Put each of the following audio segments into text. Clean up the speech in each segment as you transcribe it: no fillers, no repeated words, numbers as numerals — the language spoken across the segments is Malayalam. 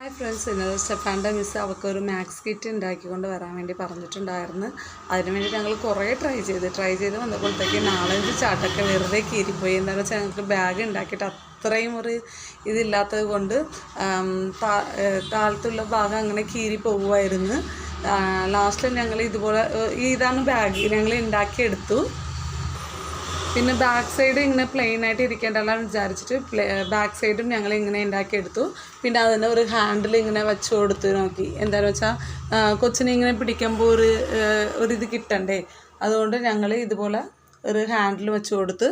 ഹായ് ഫ്രണ്ട്സ്, ഇന്നത് സ്റ്റെഫാൻ്റെ മിസ് അവൾക്കൊരു മാത്സ് കിറ്റ് ഉണ്ടാക്കിക്കൊണ്ട് വരാൻ വേണ്ടി പറഞ്ഞിട്ടുണ്ടായിരുന്നു. അതിന് വേണ്ടി ഞങ്ങൾ കുറേ ട്രൈ ചെയ്ത് വന്നപ്പോഴത്തേക്ക് 4-5 ചാട്ടൊക്കെ വെറുതെ കീറിപ്പോയി. എന്താണെന്ന് വെച്ചാൽ ഞങ്ങൾക്ക് ബാഗ് ഉണ്ടാക്കിയിട്ട് അത്രയും ഒരു ഇതില്ലാത്തത് കൊണ്ട് താഴത്തുള്ള ഭാഗം അങ്ങനെ കീറി പോകുമായിരുന്നു. ലാസ്റ്റിൽ ഞങ്ങൾ ഇതുപോലെ ഇതാണ് ബാഗ് ഞങ്ങൾ ഉണ്ടാക്കിയെടുത്തു. പിന്നെ ബാക്ക് സൈഡ് ഇങ്ങനെ പ്ലെയിൻ ആയിട്ട് ഇരിക്കേണ്ടല്ല വിചാരിച്ചിട്ട് ബാക്ക് സൈഡും ഞങ്ങൾ ഇങ്ങനെ ഉണ്ടാക്കിയെടുത്തു. പിന്നെ അതിന് ഒരു ഹാൻഡിൽ ഇങ്ങനെ വെച്ച് കൊടുത്ത് നോക്കി. എന്താണെന്ന് വെച്ചാൽ കൊച്ചിനെ ഇങ്ങനെ പിടിക്കുമ്പോൾ ഒരിത് കിട്ടണ്ടേ, അതുകൊണ്ട് ഞങ്ങൾ ഇതുപോലെ ഒരു ഹാൻഡിൽ വെച്ച് കൊടുത്ത്.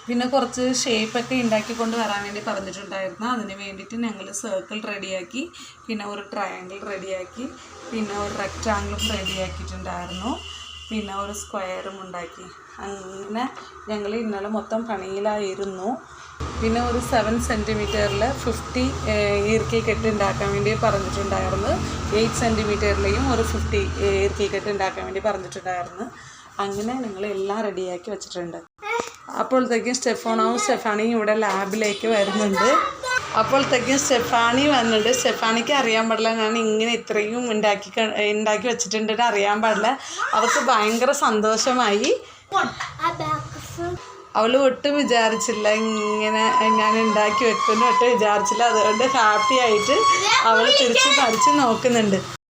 പിന്നെ കുറച്ച് ഷേപ്പൊക്കെ ഉണ്ടാക്കിക്കൊണ്ട് വരാൻ വേണ്ടി പറഞ്ഞിട്ടുണ്ടായിരുന്നു. അതിന് വേണ്ടിയിട്ട് ഞങ്ങൾ സർക്കിൾ റെഡിയാക്കി, പിന്നെ ഒരു ട്രയാങ്കിൾ റെഡിയാക്കി, പിന്നെ ഒരു റെക്റ്റാങ്കിളും റെഡിയാക്കിയിട്ടുണ്ടായിരുന്നു, പിന്നെ ഒരു സ്ക്വയറും ഉണ്ടാക്കി. അങ്ങനെ ഞങ്ങൾ ഇന്നലെ മൊത്തം പണിയിലായിരുന്നു. പിന്നെ ഒരു 7 സെൻറ്റിമീറ്ററിൽ 50 ഈർക്കിൽ കെട്ട് ഉണ്ടാക്കാൻ വേണ്ടി പറഞ്ഞിട്ടുണ്ടായിരുന്നു. 8 സെൻറ്റിമീറ്ററിലെയും ഒരു 50 ഈർക്കിൽ കെട്ട് ഉണ്ടാക്കാൻ വേണ്ടി പറഞ്ഞിട്ടുണ്ടായിരുന്നു. അങ്ങനെ ഞങ്ങളെല്ലാം റെഡിയാക്കി വെച്ചിട്ടുണ്ട്. അപ്പോഴത്തേക്കും സ്റ്റെഫാണിയും ഇവിടെ ലാബിലേക്ക് വരുന്നുണ്ട്. അപ്പോഴത്തേക്കും സ്റ്റെഫാണി വന്നിട്ട് സ്റ്റെഫാണിക്ക് അറിയാൻ പാടില്ല ഞാൻ ഇങ്ങനെ ഇത്രയും ഉണ്ടാക്കി വെച്ചിട്ടുണ്ടെന്ന് അറിയാൻ പാടില്ല. അവൾക്ക് ഭയങ്കര സന്തോഷമായി. അവൾ ഒട്ടും വിചാരിച്ചില്ല ഇങ്ങനെ ഞാൻ ഉണ്ടാക്കി വെക്കുന്നു, ഒട്ടും വിചാരിച്ചില്ല. അതുകൊണ്ട് ഹാപ്പി ആയിട്ട് അവൾ തിരിച്ച് പഠിച്ച് നോക്കുന്നുണ്ട്.